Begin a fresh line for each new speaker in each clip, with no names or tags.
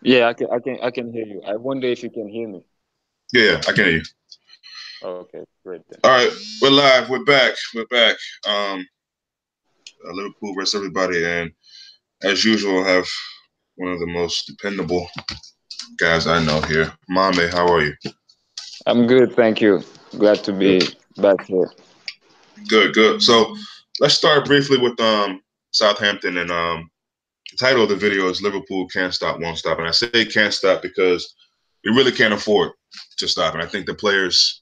Yeah, I can hear you. I wonder if you can hear me.
Yeah, I can hear you.
Okay, great then.
All right, we're live. We're back. We're back. Um, Liverpool versus everybody, and as usual, I have one of the most dependable guys I know here. Mame, how are you?
I'm good, thank you. Glad to
Good,
be back here.
good, good. So let's start briefly with Southampton, and the title of the video is Liverpool can't stop, won't stop, and I say can't stop because we really can't afford to stop. And I think the players,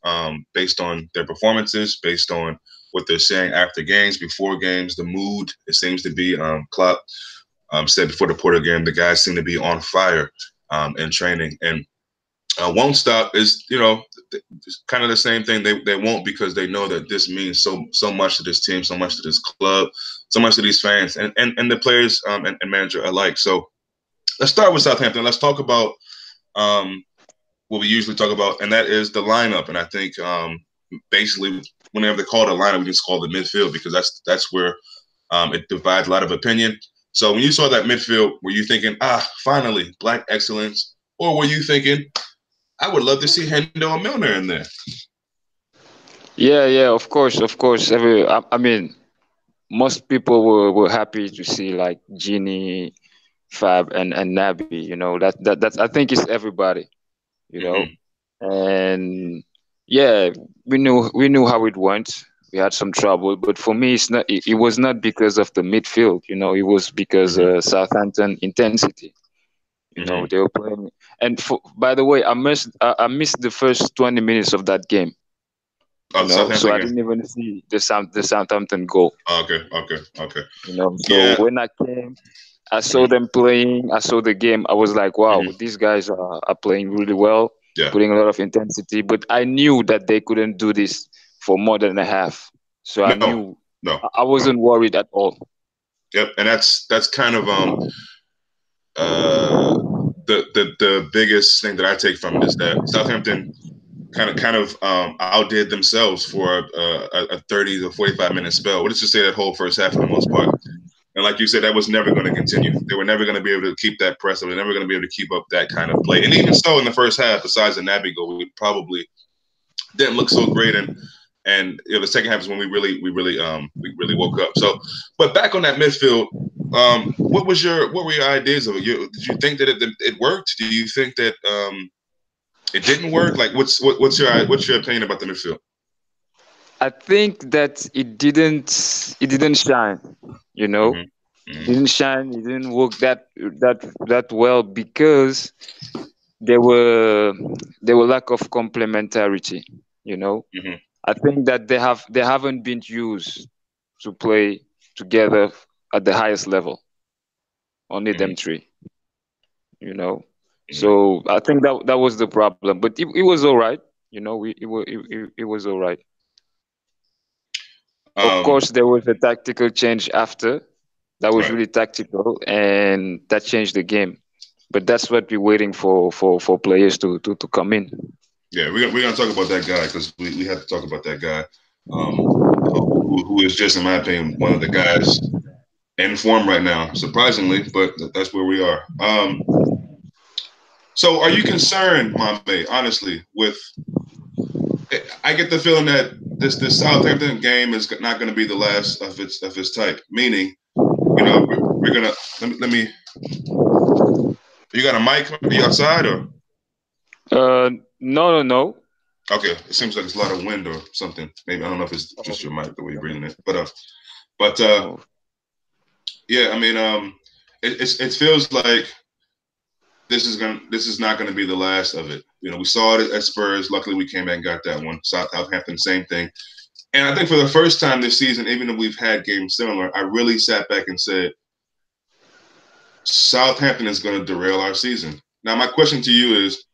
based on their performances, based on what they're saying after games, before games, the mood, it seems to be Klopp said before the Porto game, the guys seem to be on fire in training. And won't stop is, kind of the same thing. They won't because they know that this means so much to this team, so much to this club, so much to these fans and the players and manager alike. So let's start with Southampton. Let's talk about um, what we usually talk about, and that is the lineup. And I think basically, whenever they call it a lineup, we just call it midfield because that's where it divides a lot of opinion. So when you saw that midfield, were you thinking, finally, black excellence, or were you thinking, I would love to see Hendo and Milner in there?
Yeah, yeah, of course, of course. I mean, most people were happy to see like Genie, Fab, and Naby. That's I think it's everybody. You know,
Mm-hmm.
and yeah, we knew how it went. We had some trouble, but for me, it was not because of the midfield. It was because
Mm-hmm.
Southampton intensity.
Mm-hmm.
They were playing. And by the way, I missed the first 20 minutes of that game.
Oh, the
So
Southampton
I
game.
didn't even see the Southampton goal.
Oh, okay, okay, okay.
So
Yeah.
when I came, I saw
Mm-hmm.
them playing. I saw the game. I was like, wow,
Mm-hmm.
these guys are playing really well,
Yeah.
putting a lot of intensity. But I knew that they couldn't do this for more than a half. So I
No,
knew
no,
I
no.
wasn't worried at all.
Yep. And that's kind of uh the biggest thing that I take from it is that Southampton kind of outdid themselves for a 30 to 45 minute spell. What did you say that whole first half for the most part? And like you said, that was never going to continue. They were never going to be able to keep that press. They were never going to be able to keep up that kind of play. And even so, in the first half, besides the Naby goal, we probably didn't look so great. And the second half is when we really woke up. So, but back on that midfield, what were your ideas of it? Did you think that it worked? Do you think that it didn't work? Like, what's your opinion about the midfield?
I think that it didn't shine. You know,
Mm-hmm.
it
Mm-hmm.
didn't shine. It didn't work that well because there were there were lack of complementarity. You know,
Mm-hmm.
I think that they haven't been used to play together at the highest level. Only
Mm-hmm.
them three. You know,
Mm-hmm.
so I think that was the problem. But it was all right. It was all right. Of
Um,
course, there was a tactical change after. That was
right.
really tactical, and that changed the game. But that's what we're waiting for players to come in.
Yeah, we're gonna talk about that guy because we have to talk about that guy, um, who is just in my opinion one of the guys in form right now, surprisingly, but that's where we are. So, are you concerned, Mame, honestly, with? I get the feeling that this Southampton game is not going to be the last of its type. Meaning, we're gonna let me. You got a mic? Are you outside or?
No, no, no.
Okay, it seems like it's a lot of wind or something. Maybe I don't know if it's just
Oh,
your mic the way you're
let me.
breathing it, but
Oh,
yeah, I mean, it feels like this is not gonna be the last of it. We saw it at Spurs. Luckily, we came back and got that one. Southampton, same thing. And I think for the first time this season, even though we've had games similar, I really sat back and said Southampton is going to derail our season. Now, my question to you is,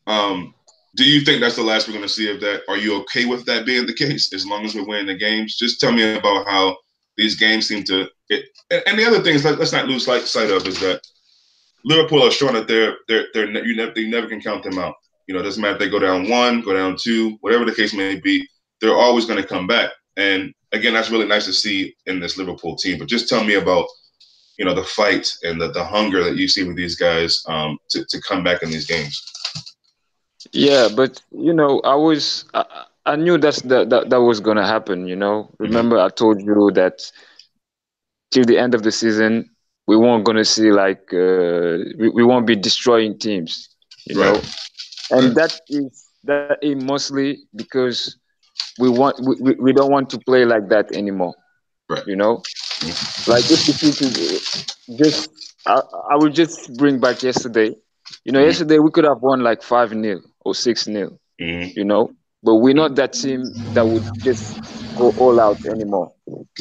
um, do you think that's the last we're going to see of that? Are you okay with that being the case as long as we're winning the games? Just tell me about how these games seem to. And the other things, let's not lose sight of, is that Liverpool are showing that you never can count them out. It doesn't matter if they go down one, go down two, whatever the case may be, they're always going to come back. And again, that's really nice to see in this Liverpool team. But just tell me about the fight and the hunger that you see with these guys to come back in these games.
Yeah, but I knew that was gonna happen.
Mm-hmm.
Remember I told you that till the end of the season we weren't gonna see like we won't be destroying teams. You
Right.
know, and
Right.
that is mostly because we don't want to play like that anymore.
Right.
You know,
Mm-hmm.
like if we could just I will just bring back yesterday.
Mm-hmm.
Yesterday we could have won like 5-0 or 6-0.
Mm-hmm.
But we're not that team that would just go all out anymore.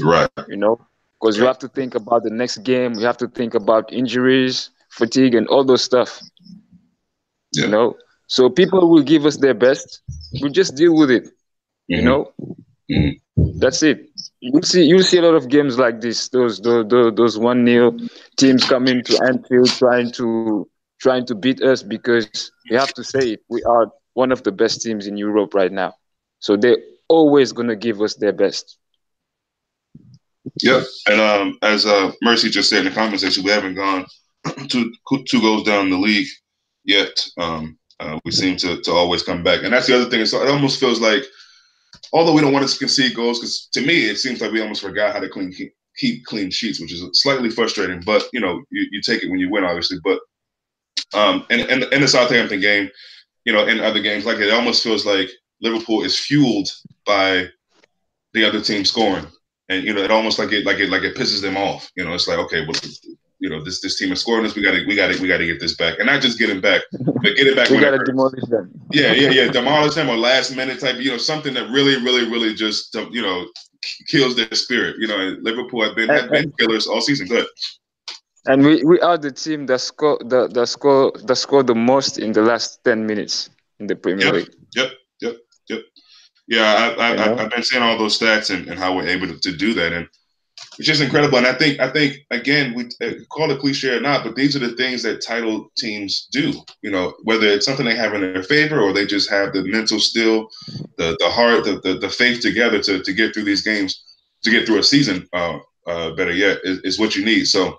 Right.
You know, because you
Right.
have to think about the next game. You have to think about injuries, fatigue, and all those stuff. You
Yeah.
know, so people will give us their best. We just deal with it. You
Mm-hmm.
know,
Mm-hmm.
that's it. You'll see a lot of games like this. Those 1-0 teams coming to Anfield trying to beat us because we have to say it. We are one of the best teams in Europe right now. So they're always gonna give us their best.
Yep. And as Mercy just said in the comment section, we haven't gone two goals down in the league yet. We seem to always come back, and that's the other thing. So it almost feels like, although we don't want to concede goals, because to me it seems like we almost forgot how to keep clean sheets, which is slightly frustrating. But you take it when you win, obviously. But in the Southampton game, in other games like it almost feels like Liverpool is fueled by the other team scoring, and it almost like it pisses them off. It's like, okay, well, this team is scoring this. We got to get this back, and not just getting back, but get it back
We
when it
gotta
hurts.
demolish them.
Yeah, demolish them or last minute type. Something that really, really, really just kills their spirit. Liverpool have been
and,
killers all season. Good.
and we are the team that scored the most in the last 10 minutes in the Premier
Yep,
League.
yep, yep, yep. Yeah,
You
I've
know,
been seeing all those stats and how we're able to do that, and it's just incredible. And I think again, we call it cliche or not, but these are the things that title teams do. Whether it's something they have in their favor or they just have the mental steel, the heart, the faith together to get through these games, to get through a season. Better yet, is what you need. So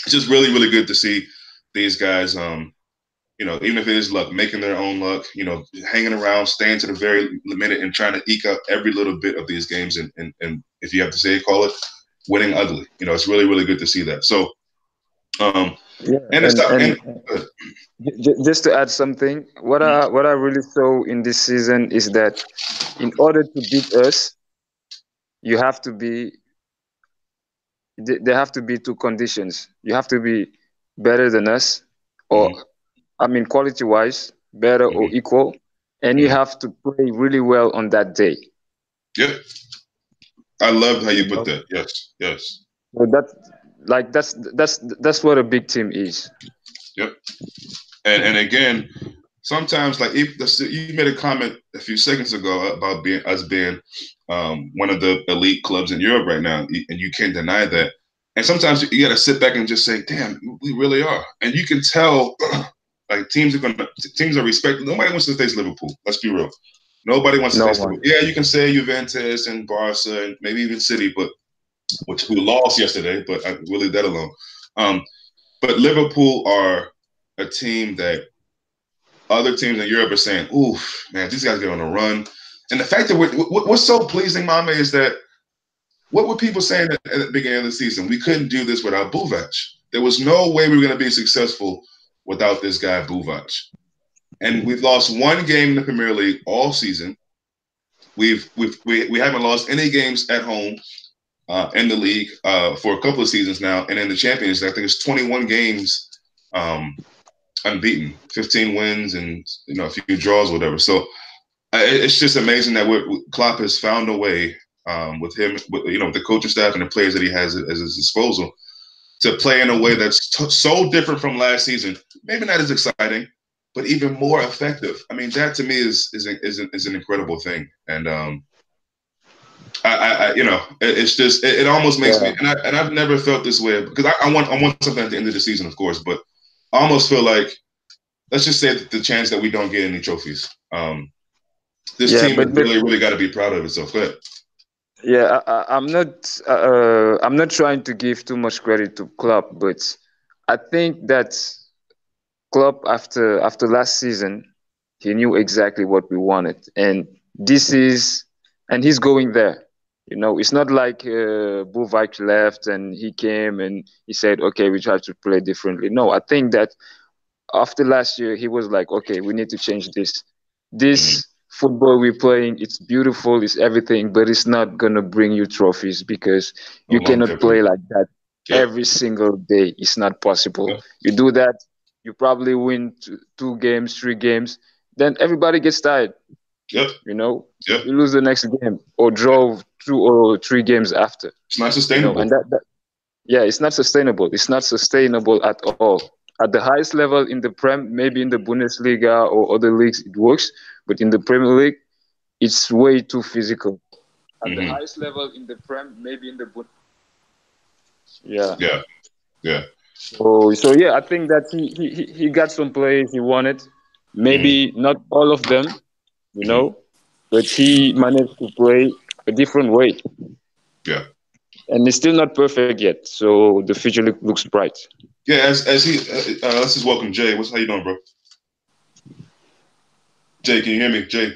it's just really, really good to see these guys. Even if it is luck, making their own luck. Hanging around, staying to the very minute, and trying to eke up every little bit of these games. And if you have to say it, call it winning ugly. It's really, really good to see that. So,
yeah,
and it's
and
not,
and
and
just to add something, what I really saw in this season is that in order to beat us, you have to be there have to be two conditions. You have to be better than us, or
mm-hmm,
I mean, quality wise, better or
mm-hmm,
equal, and you
mm-hmm.
have to play really well on that day.
Yep, I love how
You
you put
know,
that. Yes, yes,
so that's what a big team is.
yep. And again, sometimes like if you made a comment a few seconds ago about being one of the elite clubs in Europe right now, and you can't deny that. And sometimes you got to sit back and just say, "Damn, we really are." And you can tell, like teams are respected. Nobody wants to face Liverpool. Let's be real. Nobody wants to
No
face Liverpool.
one.
Yeah, you can say Juventus and Barca and maybe even City, but who lost yesterday. But we'll leave that alone. Um, but Liverpool are a team that other teams in Europe are saying, "Oof, man, these guys get on a run." And the fact that what's so pleasing, Mame, is that what were people saying at the beginning of the season? We couldn't do this without Buvac. There was no way we were going to be successful without this guy Buvac. And we've lost one game in the Premier League all season. We haven't lost any games at home in the league for a couple of seasons now, and in the Champions, I think it's 21 games unbeaten, 15 wins, and a few draws, or whatever. So it's just amazing that Klopp has found a way with him, with the coaching staff and the players that he has at his disposal, to play in a way that's so different from last season. Maybe not as exciting, but even more effective. I mean, that to me is an incredible thing. And it's just it almost makes me,
Yeah,
and I've never felt this way, because I want something at the end of the season, of course, but I almost feel like, let's just say that the chance that we don't get any trophies. This
yeah,
team has
but
really, really got to be proud of itself. Go ahead.
Yeah, I'm not trying to give too much credit to Klopp, but I think that Klopp after last season, he knew exactly what we wanted, and this is and he's going there. It's not like Buvak left and he came and he said, "Okay, we try to play differently." No, I think that after last year, he was like, "Okay, we need to change this.
Hmm.
This football we're playing, it's beautiful, it's everything, but it's not gonna bring you trophies because
No
you cannot play
longevity.
like that
Yep.
every single day. It's not possible.
Yep.
You do that, you probably win two games, three games, then everybody gets tired.
Yep.
You know,
Yep.
you lose the next game or draw 2 or 3 games after.
It's not
And
sustainable.
that yeah, it's not sustainable. It's not sustainable at all. At the highest level in the Prem, maybe in the Bundesliga or other leagues, it works, but in the Premier League, it's way too physical. At the
Hmm.
highest level in the Prem, maybe in the yeah.
Yeah. Yeah.
So yeah, I think that he got some players he wanted.
Hmm.
Maybe not all of them, you
Hmm.
know, but he managed to play a different way,
Yeah.
and it's still not perfect yet. So the future looks bright.
Yeah. As he let's just welcome Jay. What's how you doing, bro? Jay, can you hear me? Jay,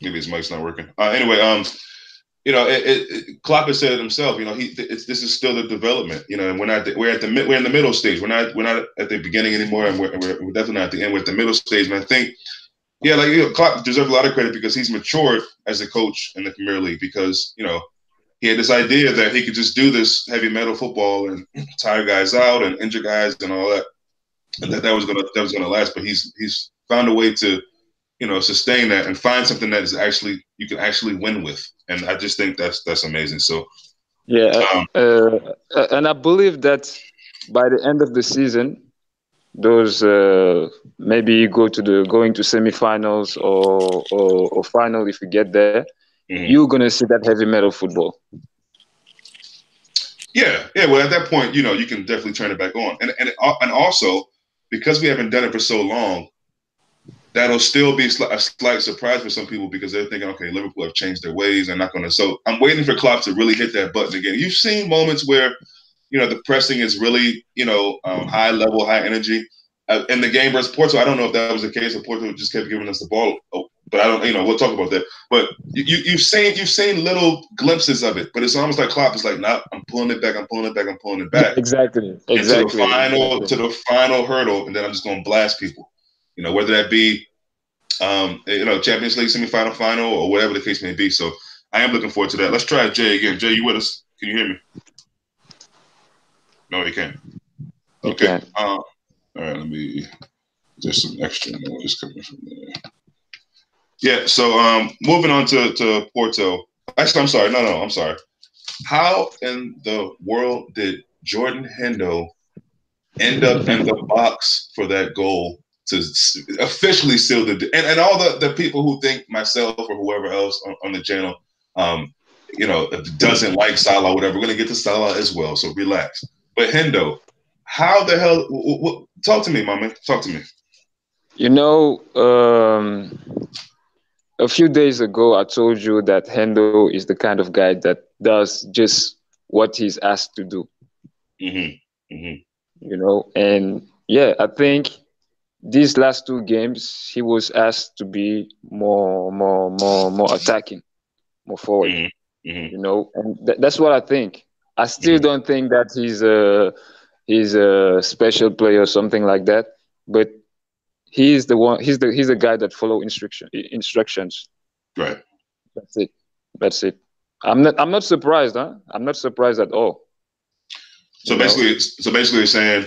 maybe his mic's not working. Anyway, Klopp has said it himself. This is still the development. And we're in the middle stage. We're not at the beginning anymore, and we're definitely not at the end. We're at the middle stage, and I think, yeah, like Klopp deserves a lot of credit because he's matured as a coach in the Premier League because he had this idea that he could just do this heavy metal football and tire guys out and injure guys and all that, and that was gonna last. But he's found a way to sustain that and find something that is actually you can actually win with. And I just think that's amazing. So,
Yeah,
um,
and I believe that by the end of the season, those maybe going to semifinals or final if we get there, you're
mhm.
gonna see that heavy metal football.
Yeah, yeah. Well, at that point, you can definitely turn it back on, and also because we haven't done it for so long, that'll still be a slight surprise for some people because they're thinking, okay, Liverpool have changed their ways. They're not going to. So I'm waiting for Klopp to really hit that button again. You've seen moments where the pressing is really, high level, high energy. In the game versus Porto, I don't know if that was the case. Or Porto just kept giving us the ball, but I don't. We'll talk about that. But you've seen little glimpses of it, but it's almost like Klopp is like, nah, I'm pulling it back, I'm pulling it back, I'm pulling it back,
Exactly,
and to the
exactly,
final
exactly.
to the final hurdle, and then I'm just going to blast people. Whether that be Champions League semifinal, final, or whatever the case may be. So I am looking forward to that. Let's try Jay again. Jay, you with us? Can you hear me? No, you can't.
You
Okay.
can.
All right, let me. There's some extra noise coming from there. Yeah. So moving on to Porto. Actually, I'm sorry. No, I'm sorry. How in the world did Jordan Hendo end up in the box for that goal to officially seal and all the people who think myself or whoever else on the channel, um, doesn't like Salah, whatever. We're gonna get to Salah as well, so relax. But Hendo, how the hell? Talk to me, my man. Talk to me.
You know, a few days ago, I told you that Hendo is the kind of guy that does just what he's asked to do.
Mm-hmm. Mm-hmm.
And yeah, I think these last 2 games he was asked to be more attacking, more forward.
Mm-hmm.
And that's what I think. I still
Mm-hmm.
don't think that he's a special player or something like that, but he's the one. He's the guy that follow instructions.
Right.
That's it. That's it. I'm not surprised, huh? I'm not surprised at all.
So
You know.
basically, you're saying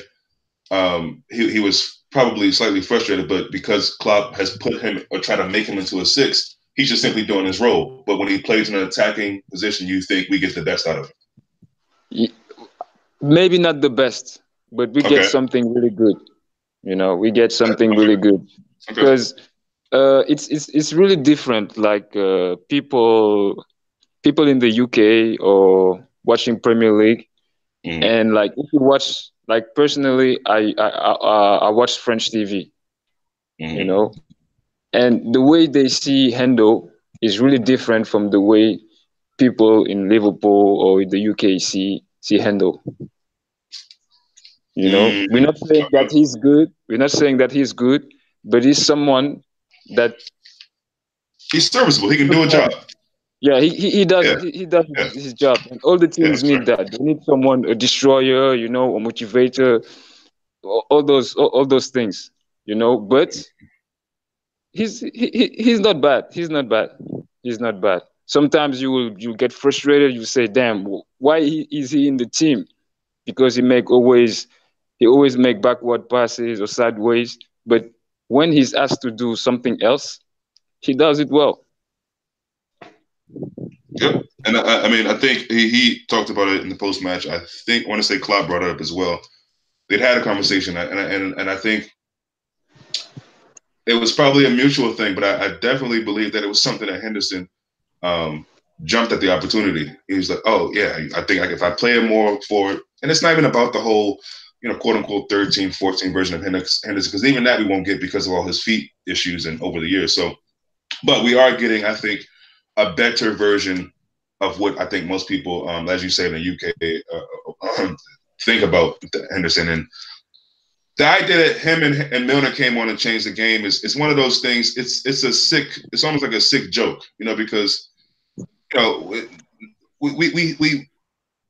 he was probably slightly frustrated, but because Klopp has put him or try to make him into a six, he's just simply doing his role. But when he plays in an attacking position, you think we get the best out of him.
Maybe not the best, but we get
Okay.
something really good. We get something
Okay.
really good
Okay.
because it's really different. Like people in the UK or watching Premier League,
Mm-hmm.
and like if you watch, like personally, I watch French TV, you
Mm-hmm.
know, and the way they see Hendo. is really different from the way people in Liverpool or in the UK see Hendo. We're not saying that
Okay.
he's good. We're not saying that he's good, but he's someone that
He's serviceable. He can do a job.
sometimes, yeah, he does
Yeah,
he does
yeah,
his job, and all the
yeah,
teams
that's
need
right.
that. They need someone, a destroyer, a motivator, all those things, But he's not bad. He's not bad. He's not bad. Sometimes you get frustrated. You say, "Damn, why is he in the team?" Because he always make backward passes or sideways. But when he's asked to do something else, he does it well.
Yep. And I mean, I think he talked about it in the post match. I want to say Klopp brought it up as well. They'd had a conversation, and I think it was probably a mutual thing, but I definitely believe that it was something that Henderson um, jumped at the opportunity. He was like, "Oh yeah, I think if I play him more forward, and it's not even about the whole, quote unquote 13, 14 version of Henderson, because even that we won't get because of all his feet issues and over the years. So, but we are getting, I think, a better version of what I think most people, as you say in the UK, think about Henderson. And the idea that him and Milner came on and changed the game is one of those things. It's almost like a sick joke, because you know we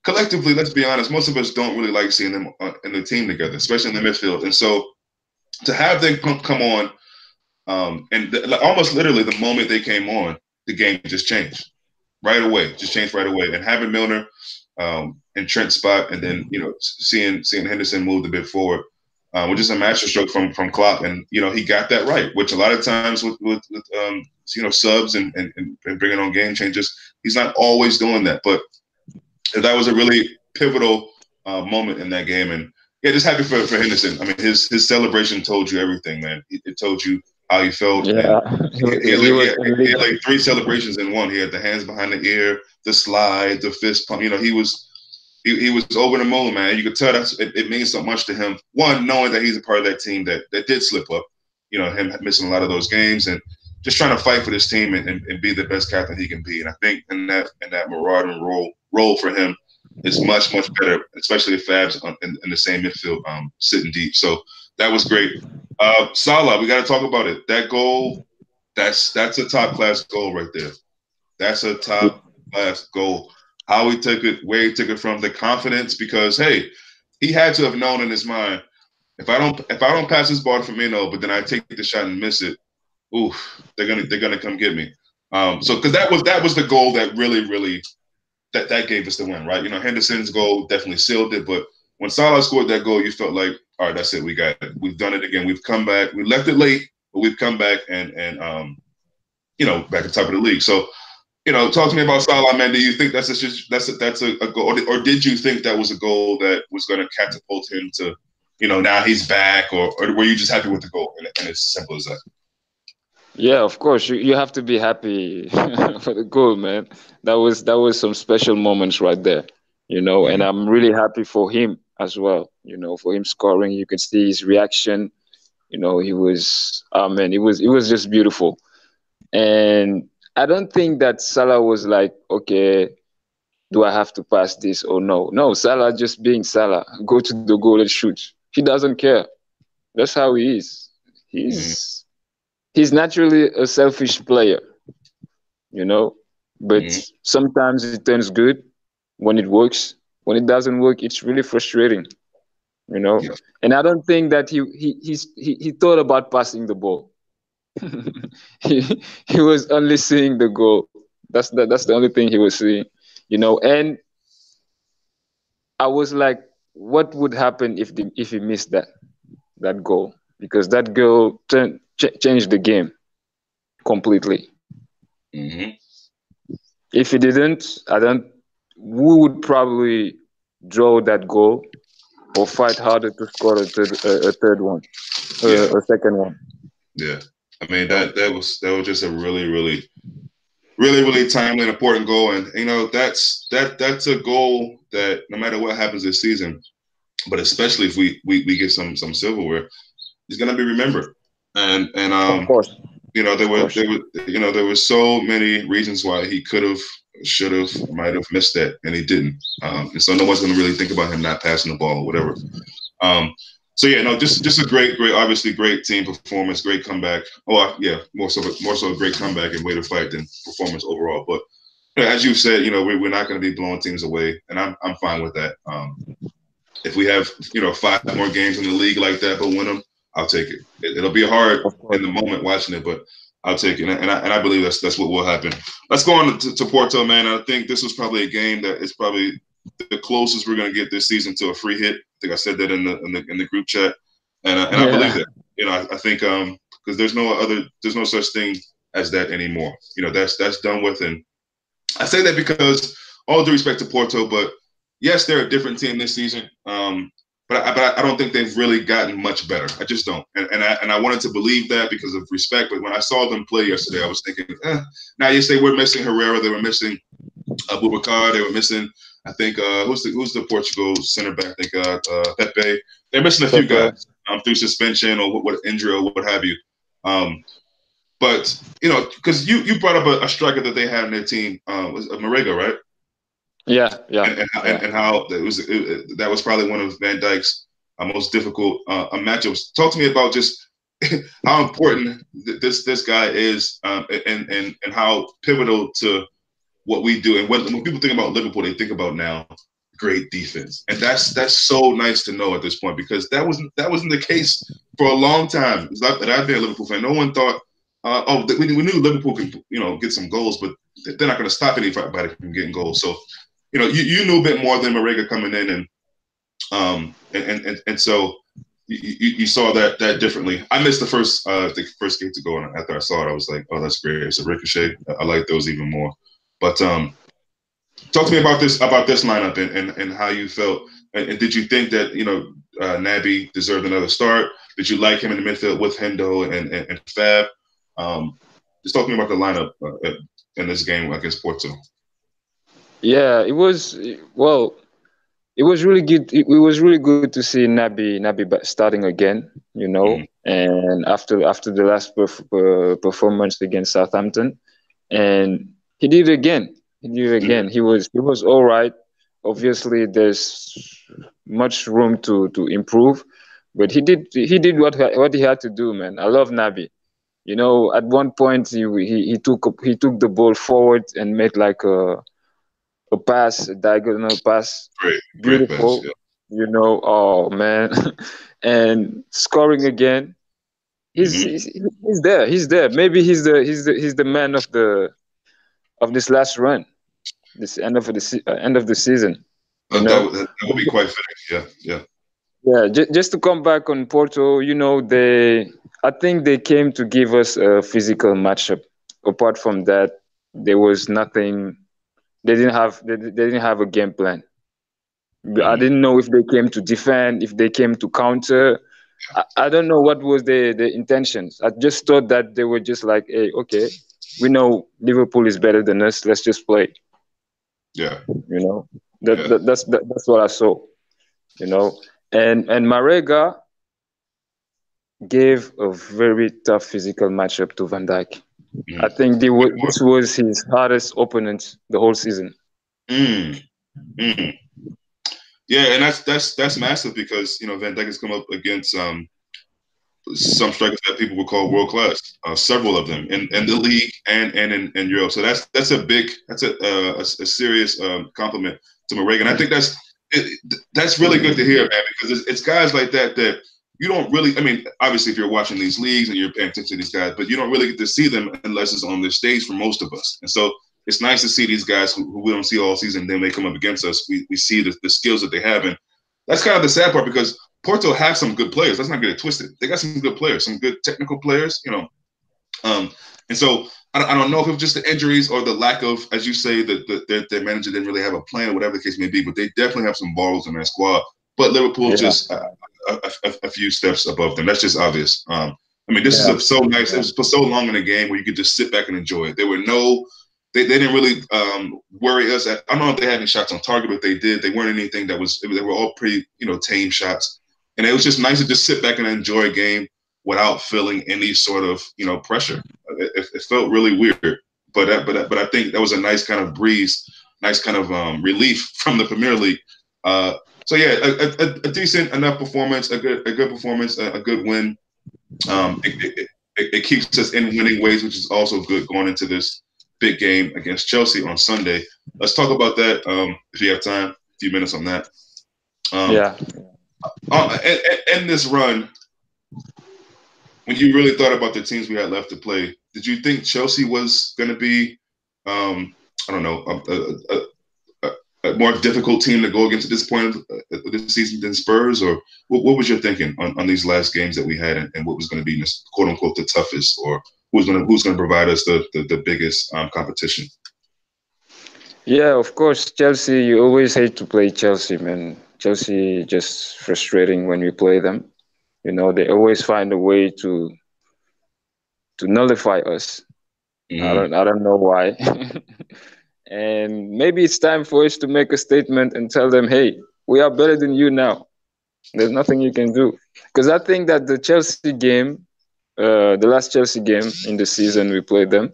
collectively, let's be honest, most of us don't really like seeing them in the team together, especially in the midfield. And so to have them come on, almost literally the moment they came on, the game just changed right away, just changed right away. And having Milner in Trent's spot, and then seeing Henderson move a bit forward, was just a masterstroke from Klopp, and he got that right. Which a lot of times with subs and bringing on game changers, he's not always doing that. But that was a really pivotal moment in that game, and yeah, just happy for Henderson. I mean, his celebration told you everything, man. It told you how he felt, and
Yeah,
he had
elite.
like three celebrations in one. He had the hands behind the ear, the slide, the fist pump. He was over the moon, man. You could tell it means so much to him. One, knowing that he's a part of that team that did slip up, him missing a lot of those games, and just trying to fight for this team and be the best captain he can be. And I think in that marauding role for him is much better, especially if Fab's in the same midfield, sitting deep. So that was great. Salah, we got to talk about it. That goal, that's a top class goal right there. That's a top class goal. How he took it, where he took it from, the confidence, because hey, he had to have known in his mind, if I don't pass this ball to Firmino, but then I take the shot and miss it, oof, they're gonna come get me. So because that was the goal that really that gave us the win, right? Henderson's goal definitely sealed it, but when Salah scored that goal, you felt like, all right, that's it, we got it, we've done it again, we've come back, we left it late, but we've come back and back at the top of the league. So talk to me about Salah, man. Do you think that's a goal, or did you think that was a goal that was going to catapult him to, now he's back, or were you just happy with the goal, and it's simple as that?
Yeah, of course. You have to be happy for the goal, man. That was some special moments right there, and
Mm-hmm.
I'm really happy for him as well, for him scoring. You could see his reaction, he was oh man, it was just beautiful. And I don't think that Salah was like, okay, do I have to pass this or no? No, Salah just being Salah, go to the goal and shoot. He doesn't care. That's how he is.
Mm-hmm.
He's naturally a selfish player, you know. But
Mm-hmm.
sometimes it turns good when it works. When it doesn't work, it's really frustrating, you know.
Yeah.
And I don't think that he thought about passing the ball. he was only seeing the goal. That's the only thing he was seeing. And I was like, what would happen if he missed that goal? Because that goal changed the game completely.
Mm-hmm.
If he didn't, I don't. We would probably draw that goal or fight harder to score a third one,
Yeah.
a second one.
Yeah. I mean,
You
that was just a really timely and important goal, and that's a goal that no matter what happens this season, but especially if we get some silverware, he's gonna be remembered. And
Of course. of course.
There were so many reasons why he could have, should have, might have missed that, and he didn't. And so no one's going to really think about him not passing the ball or whatever. So yeah, no, just a obviously great team performance, great comeback. Oh yeah, more so a great comeback and way to fight than performance overall. But as you said, we're not going to be blowing teams away, and I'm fine with that. If we have 5 more games in the league like that, but win them, I'll take it. It'll be hard
Of
in
course.
the moment watching it, but I'll take it, and I believe that's what will happen. Let's go on to Porto, man. I think this was probably a game that is probably the closest we're going to get this season to a free hit. I think I said that in the group chat, and I believe
Yeah.
that. I think because there's no such thing as that anymore. That's done with, and I say that because all due respect to Porto, but yes, they're a different team this season. But I don't think they've really gotten much better. I just don't, and I wanted to believe that because of respect. But when I saw them play yesterday, I was thinking, now yes, they were missing Herrera, they were missing Abubakar, they were missing. I think who's the Portugal center back? I think Pepe. They're missing a few
Pepe.
guys through suspension or what injury or what have you. But because you brought up a striker that they had in their team, was Marega, right?
Yeah, yeah,
And how that was probably one of Van Dijk's most difficult matchups. Talk to me about just how important this guy is, and how pivotal to what we do. And when people think about Liverpool, they think about now great defense, and that's so nice to know at this point, because that wasn't the case for a long time. That I've been a Liverpool fan. No one thought, we knew Liverpool could get some goals, but they're not going to stop anybody from getting goals. So you knew a bit more than Marega coming in, and so you saw that differently. I missed the first game to go, and after I saw it, I was like, oh, that's great. It's a ricochet. I like those even more. But talk to me about this lineup and how you felt. And did you think that Naby deserved another start? Did you like him in the midfield with Hendo and Fab? Just talking about the lineup in this game against Porto.
Yeah. It was, well. It was really good. It was really good to see Naby starting again.
Mm-hmm.
And after the last performance against Southampton, and he did it again. He did it again. He was all right. Obviously, there's much room to improve, but he did what he had to do, man. I love Naby. At one point he took the ball forward and made like a pass, a diagonal pass,
Great pass.
beautiful.
Yeah.
Oh man, and scoring again. He's,
Mm-hmm.
he's he's there. He's there. Maybe he's the man of this last run, this end of the season. You know,
That would be quite fitting. Yeah, yeah.
yeah. Just to come back on Porto, I think they came to give us a physical matchup. Apart from that, there was nothing. They didn't have a game plan. I
Mm-hmm.
didn't know if they came to defend, if they came to counter. I don't know what was the intentions. I just thought that they were just like, hey, okay, we know Liverpool is better than us. Let's just play.
Yeah,
You know,
yeah.
that's what I saw. You know, and Marega gave a very tough physical matchup to Van Dijk. I
Mm-hmm.
think this was his hardest opponent the whole season.
Mm, mm. Yeah, and that's massive because Van Dijk has come up against some strikers that people would call world class. Several of them in the league and in Europe. So that's a serious compliment to Marega, and I think that's really good to hear, man, because it's guys like that you don't really. I mean, obviously, if you're watching these leagues and you're paying attention to these guys, but you don't really get to see them unless it's on this stage for most of us. And so it's nice to see these guys who we don't see all season. Then they come up against us. We see the skills that they have, and that's kind of the sad part because Porto have some good players. Let's not get it twisted. They got some good players, some good technical players, Um, and so I don't know if it was just the injuries or the lack of, as you say, that their manager didn't really have a plan or whatever the case may be, but they definitely have some balls in their squad. But Liverpool
Yeah,
just a few steps above them. That's just obvious. I mean, this is
yeah,
so nice. It was for so long in the game where you could just sit back and enjoy it. There were they didn't really worry us. I don't know if they had any shots on target, but they did. They weren't anything they were all pretty, tame shots. And it was just nice to just sit back and enjoy a game without feeling any sort of, pressure. It felt really weird, but I think that was a nice kind of breeze, nice kind of relief from the Premier League. So yeah, a decent enough performance, a good performance, a good win. It keeps us in winning ways, which is also good going into this big game against Chelsea on Sunday. Let's talk about that if you have time, a few minutes on that. Um,
Yeah.
in this run, when you really thought about the teams we had left to play, did you think Chelsea was going to be, I don't know, a more difficult team to go against at this point of this season than Spurs? Or what was your thinking on these last games that we had, and what was going to be, quote unquote, the toughest, or who's going to provide us the biggest competition?
Yeah, of course, Chelsea, you always hate to play Chelsea, man. Chelsea just frustrating when we play them. You know, they always find a way to nullify us.
Mm-hmm.
I don't know why. And maybe it's time for us to make a statement and tell them, hey, we are better than you now. There's nothing you can do. Because I think that the Chelsea game, the last Chelsea game in the season we played them,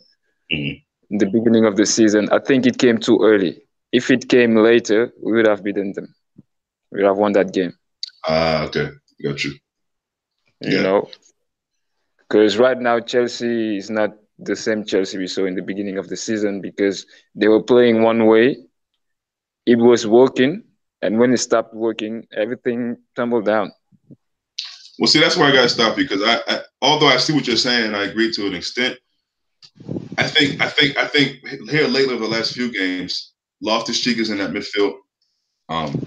Mm-hmm.
in the beginning of the season, I think it came too early. If it came later, we would have beaten them. We would have won that game,
Okay, got you.
you
Yeah.
know? Because right now, Chelsea is not the same Chelsea we saw in the beginning of the season because they were playing one way, it was working, and when it stopped working, everything tumbled down.
Well, see, that's where I got to stop you because although I see what you're saying, I agree to an extent. I think here lately, over the last few games, Loftus Cheek is in that midfield. Um,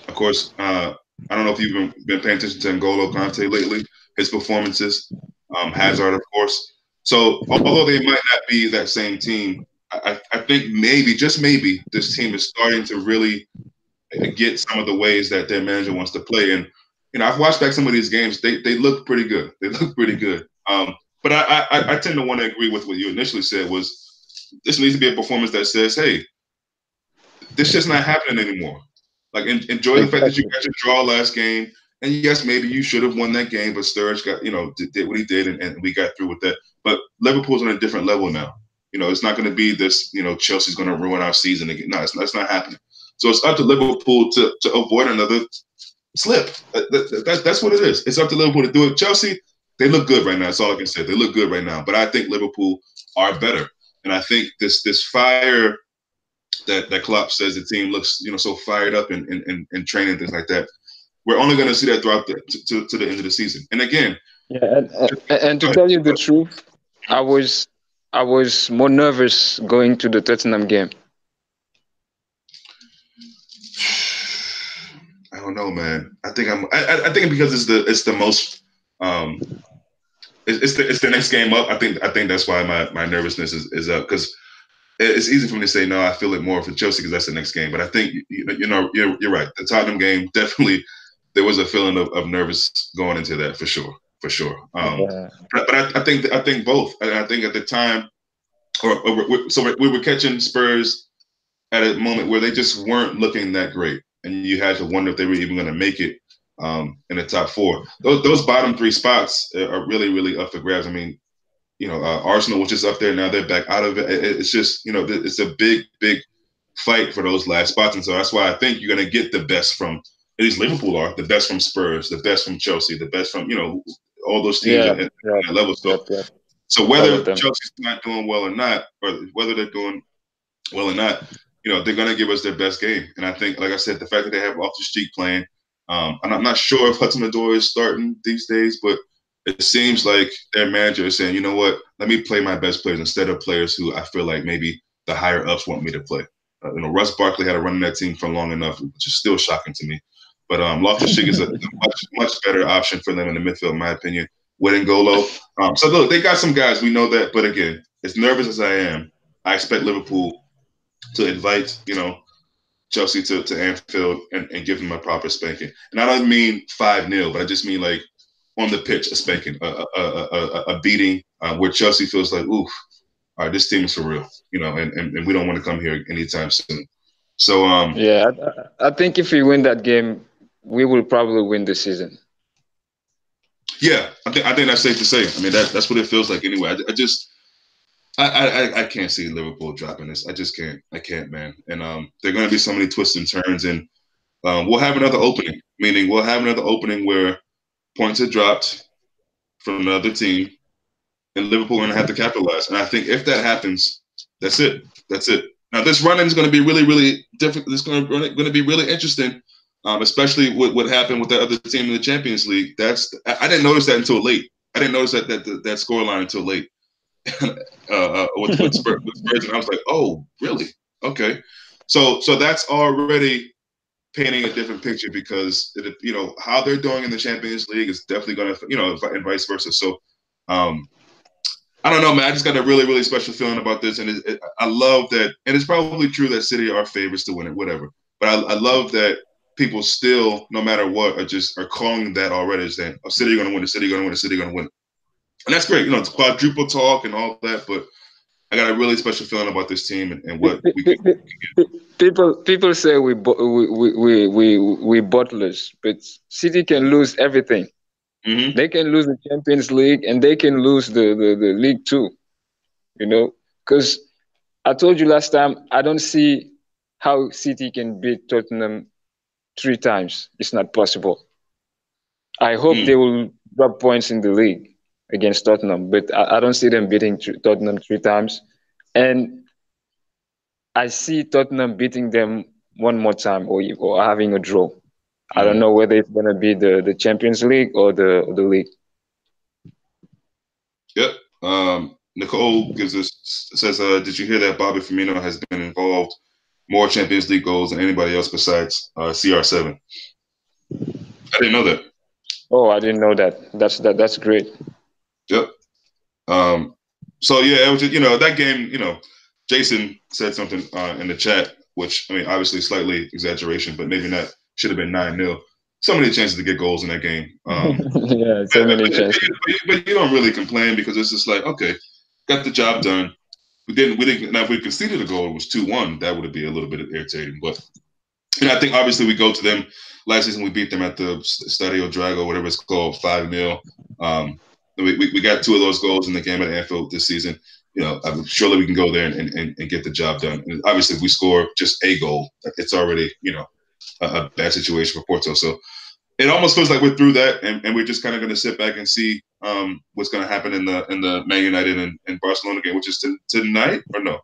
of course, I don't know if you've been paying attention to N'Golo Kante lately. His performances, Hazard, of course. So although they might not be that same team, I think maybe, just maybe, this team is starting to really get some of the ways that their manager wants to play. And I've watched back some of these games. They look pretty good. They look pretty good. But I tend to want to agree with what you initially said was this needs to be a performance that says, hey, this just not happening anymore. Like enjoy the fact that you
Exactly.
got your draw last game. And yes, maybe you should have won that game, but Sturridge got did what he did, and we got through with that. But Liverpool's on a different level now. It's not going to be this. Chelsea's going to ruin our season again. No, that's not happening. So it's up to Liverpool to avoid another slip. That's what it is. It's up to Liverpool to do it. Chelsea, they look good right now. That's all I can say. They look good right now. But I think Liverpool are better, and I think this fire that Klopp says the team looks so fired up in training, things like that. We're only going to see that throughout to the end of the season. And again,
Yeah, and to tell you the truth, I was I was more nervous going to the Tottenham game.
I don't know, man. I think because it's the most um it's the next game up. I think that's why my nervousness is up because it's easy for me to say no. I feel it more for Chelsea because that's the next game. But I think you're right. The Tottenham game definitely there was a feeling of nervous going into that for sure, for sure.
Yeah.
But I think both. I think at the time, so we were catching Spurs at a moment where they just weren't looking that great, and you had to wonder if they were even going to make it in the top four. Those bottom three spots are really, really up for grabs. I mean, Arsenal, which is up there now, they're back out of it. It's just, it's a big, big fight for those last spots, and so that's why I think you're going to get the best from. At least Liverpool are the best from Spurs, the best from Chelsea, the best from all those teams
Yeah.
at
Yep.
that level.
Yep. Yep.
So
All of
whether
them.
Chelsea's not doing well or not, or whether they're doing well or not, they're going to give us their best game. And I think, like I said, the fact that they have Loftus Cheek playing, and I'm not sure if Hudson-Odoi is starting these days, but it seems like their manager is saying, you know what, let me play my best players instead of players who I feel like maybe the higher ups want me to play. Russ Barkley had to run in that team for long enough, which is still shocking to me. But Loftus Cheek is a much, much better option for them in the midfield, in my opinion. With N'Golo. So look, they got some guys, we know that. But again, as nervous as I am, I expect Liverpool to invite, Chelsea to Anfield and give them a proper spanking. And I don't mean 5-0, but I just mean like on the pitch, a spanking, a beating where Chelsea feels like, oof, all right, this team is for real, and we don't want to come here anytime soon. So,
Yeah. I think if we win that game, we will probably win the season.
Yeah, I think that's safe to say. I mean, that's what it feels like anyway. I just I can't see Liverpool dropping this. I just can't. I can't, man. And there are going to be so many twists and turns, and we'll have another opening. Meaning, we'll have another opening where points are dropped from another team, and Liverpool are going to have to capitalize. And I think if that happens, that's it. That's it. Now, this run-in is going to be really, really different. It's going to be really interesting, especially what happened with that other team in the Champions League. I didn't notice that until late. I didn't notice that scoreline until late. With Spurs, and I was like, oh, really? Okay. So that's already painting a different picture because how they're doing in the Champions League is definitely going to and vice versa. So I don't know, man. I just got a really, really special feeling about this, and I love that. And it's probably true that City are favorites to win it, whatever. But I love that people still, no matter what, are calling that already, saying, "Oh, City are going to win. The City are going to win. The City are going to win." And that's great. It's quadruple talk and all that, but I got a really special feeling about this team and what we can.
People say we butlers, but City can lose everything.
Mm-hmm.
They can lose the Champions League and they can lose the league too. Because I told you last time, I don't see how City can beat Tottenham 3 times. It's not possible. I hope they will drop points in the league against Tottenham, but I don't see them beating Tottenham 3 times. And I see Tottenham beating them one more time or having a draw. I don't know whether it's gonna be the Champions League or the league.
Yep. Nicole says, did you hear that Bobby Firmino has been involved more Champions League goals than anybody else besides CR7? I didn't know that.
Oh, I didn't know that. That's great.
Yep. So yeah, it was just, that game. Jason said something in the chat, which I mean, obviously slightly exaggeration, but maybe not. Should have been 9-0. So many chances to get goals in that game.
Yeah, so many chances.
But you don't really complain because it's just like, okay, got the job done. We didn't. Now, if we conceded a goal, it was 2-1. That would be a little bit irritating. But I think obviously we go to them. Last season we beat them at the Stadio Drago, whatever it's called, 5-0. We got 2 of those goals in the game at Anfield this season. Surely we can go there and get the job done. And obviously, if we score just a goal, it's already a bad situation for Porto. So it almost feels like we're through that, and we're just kind of going to sit back and see what's going to happen in the Man United and Barcelona game, which is tonight or no?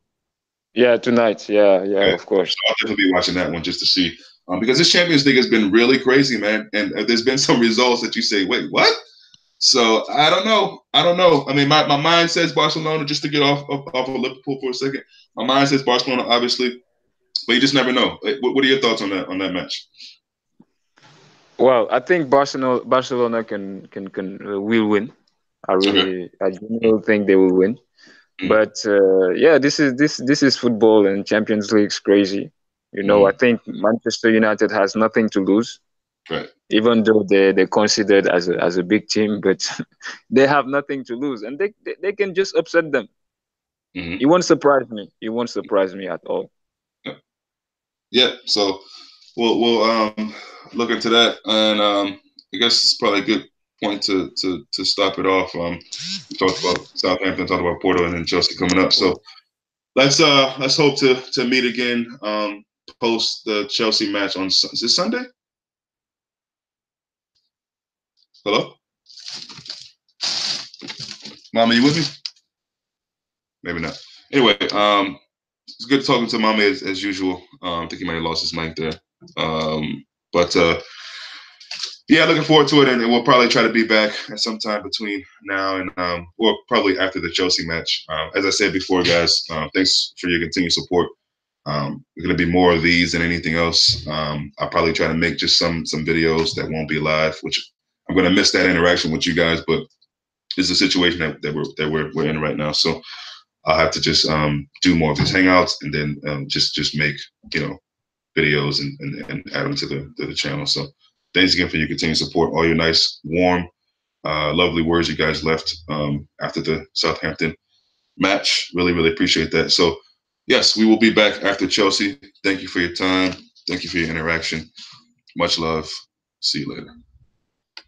Yeah, tonight. Yeah,
Okay.
of course.
So I'll definitely be watching that one just to see, because this Champions League has been really crazy, man, and there's been some results that you say, wait, what? So I don't know. I mean, my mind says Barcelona, just to get off of Liverpool for a second. My mind says Barcelona, obviously, but you just never know. What are your thoughts on that match?
Well, I think Barcelona can will win. I genuinely think they will win. But yeah, this is football, and Champions League's crazy. I think Manchester United has nothing to lose.
Right.
Even though they're considered as a big team, but they have nothing to lose, and they can just upset them. It won't surprise me. It won't surprise me at all.
Yeah. So we'll look into that, and I guess it's probably a good point to stop it off. We talked about Southampton, talked about Porto, and then Chelsea coming up. So let's hope to meet again post the Chelsea match on, is it Sunday? Hello? Mama, you with me? Maybe not. Anyway, it's good talking to Mama as usual. I think he might have lost his mic there. But yeah, looking forward to it, and we'll probably try to be back at some time between now and or probably after the Chelsea match. As I said before, guys, thanks for your continued support. There's going to be more of these than anything else. I'll probably try to make just some videos that won't be live, which I'm going to miss that interaction with you guys, but it's a situation that we're in right now. So I'll have to just do more of these hangouts and then just make videos and add them to the channel. So thanks again for your continued support, all your nice, warm, lovely words you guys left after the Southampton match. Really, really appreciate that. So yes, we will be back after Chelsea. Thank you for your time. Thank you for your interaction. Much love. See you later.